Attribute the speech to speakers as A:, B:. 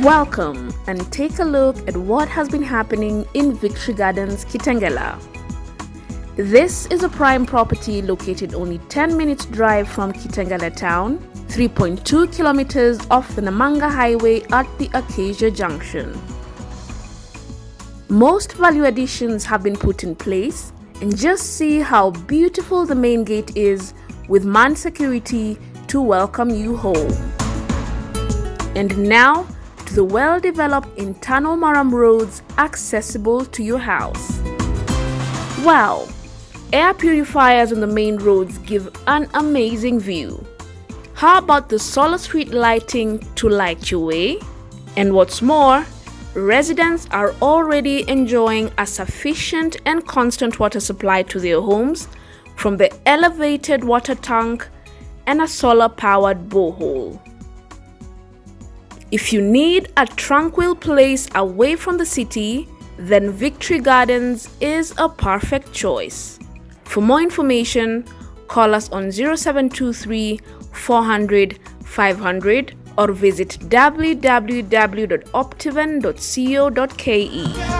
A: Welcome and take a look at what has been happening in Victory Gardens Kitengela. This is a prime property located only 10 minutes drive from Kitengela town, 3.2 kilometers off the Namanga Highway at the Acacia Junction. Most value additions have been put in place, and just see how beautiful the main gate is with manned security to welcome you home. And now to the well-developed internal murram roads accessible to your house. Wow! Air purifiers on the main roads give an amazing view. How about the solar street lighting to light your way? And what's more, residents are already enjoying a sufficient and constant water supply to their homes from the elevated water tank and a solar-powered borehole. If you need a tranquil place away from the city, then Victory Gardens is a perfect choice. For more information, call us on 0723 400 500 or visit www.optiven.co.ke.